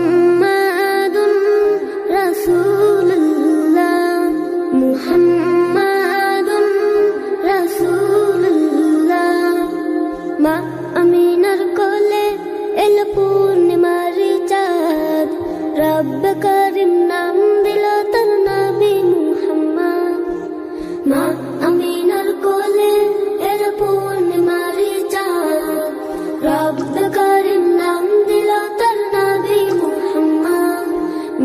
মুহাম্মাদুন রাসূলুল্লাহ মুহাম্মাদুন রাসূলুল্লাহ মা আমিনার কোলে এল পূর্ণিমার চাঁদ রব্ব করিম নাম দিল তার নবী মুহাম্মদ মা আমিনার কোলে এল পূর্ণিমার চাঁদ রব্ব করিম নাম দিল তার নবী মুহাম্মদ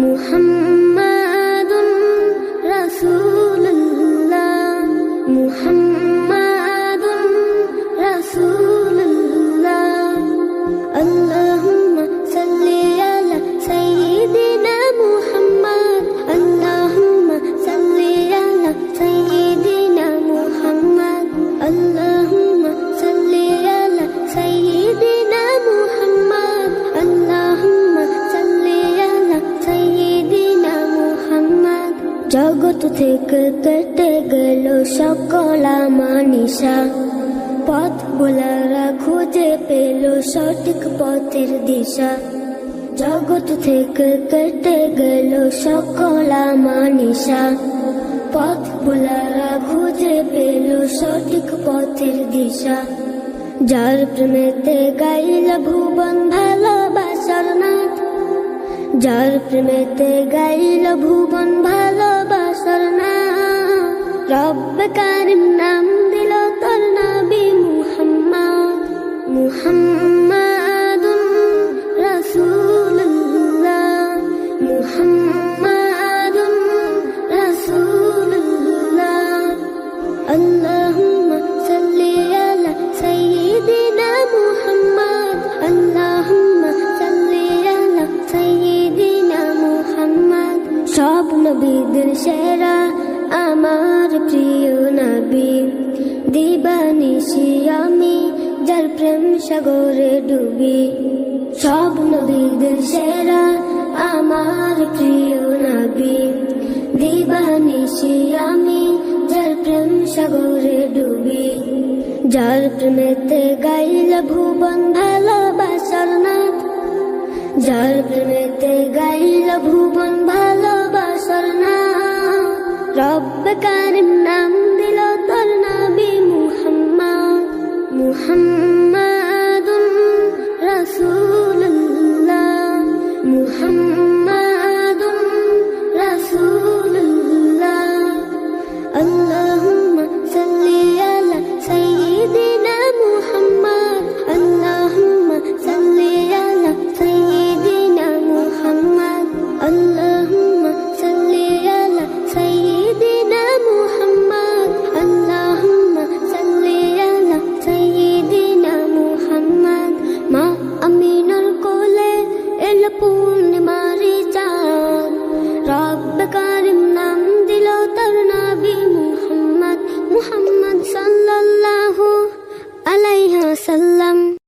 মুহাম্মাদুন রাসূলুল্লাহ মুহাম্মাদুন রাসূলুল্লাহ আল্লাহুম্মা সাল্লি আলা সাইয়্যিদিনা মুহাম্মদ আল্লাহুম্মা সাল্লি আলা সাইয়্যিদিনা মুহাম্মদ আল্লাহুম্মা সাল্লি আলা সাইয়্যিদিনা মুহাম্মদ আল্লাহুম্মা সাল্লি আলা সাইয়্যিদিনা মুহাম্মদ জগৎ থেকে কেটে গেল সকল আমানিশা পথ ভোলারা খুঁজে পেল সঠিক পথের দিশা জগৎ থেকে কেটে গেল সকল আমানিশা পথ ভোলারা খুঁজে পেল সঠিক পথের দিশা যার প্রেমেতে গাইল ভুবন ভালোবাসার নাথ যার প্রেমেতে গাইল ভুবন ভালোবাসার নাথ রব্ব কারিম নাম দিল তোর নবী মুহাম্মদ মুহাম্মাদুন রাসূলুল্লাহ মুহাম্মাদুন রাসূলুল্লাহ আল্লাহুম্মা সাল্লি আলা সাইয়্যিদিনা মুহাম্মদ আল্লাহুম্মা সাল্লি আলা সাইয়্যিদিনা মুহাম্মদ সব নবীদের সেরা আমার প্রিয় নবী দিবানিশি আমি যার প্রেম সাগরে ডুবি সব নবীদের সেরা আমার প্রিয় নবী দিবানিশি আমি যার প্রেম সাগরে ডুবি যার প্রেমেতে গাইল ভুবন ভালোবাসার নাথ যার প্রেমেতে গাইল ভুবন ভালোবাসার নাথ রব্ব কারিম নাম দিল তোর নবী মুহাম্মদ মুহাম্মদ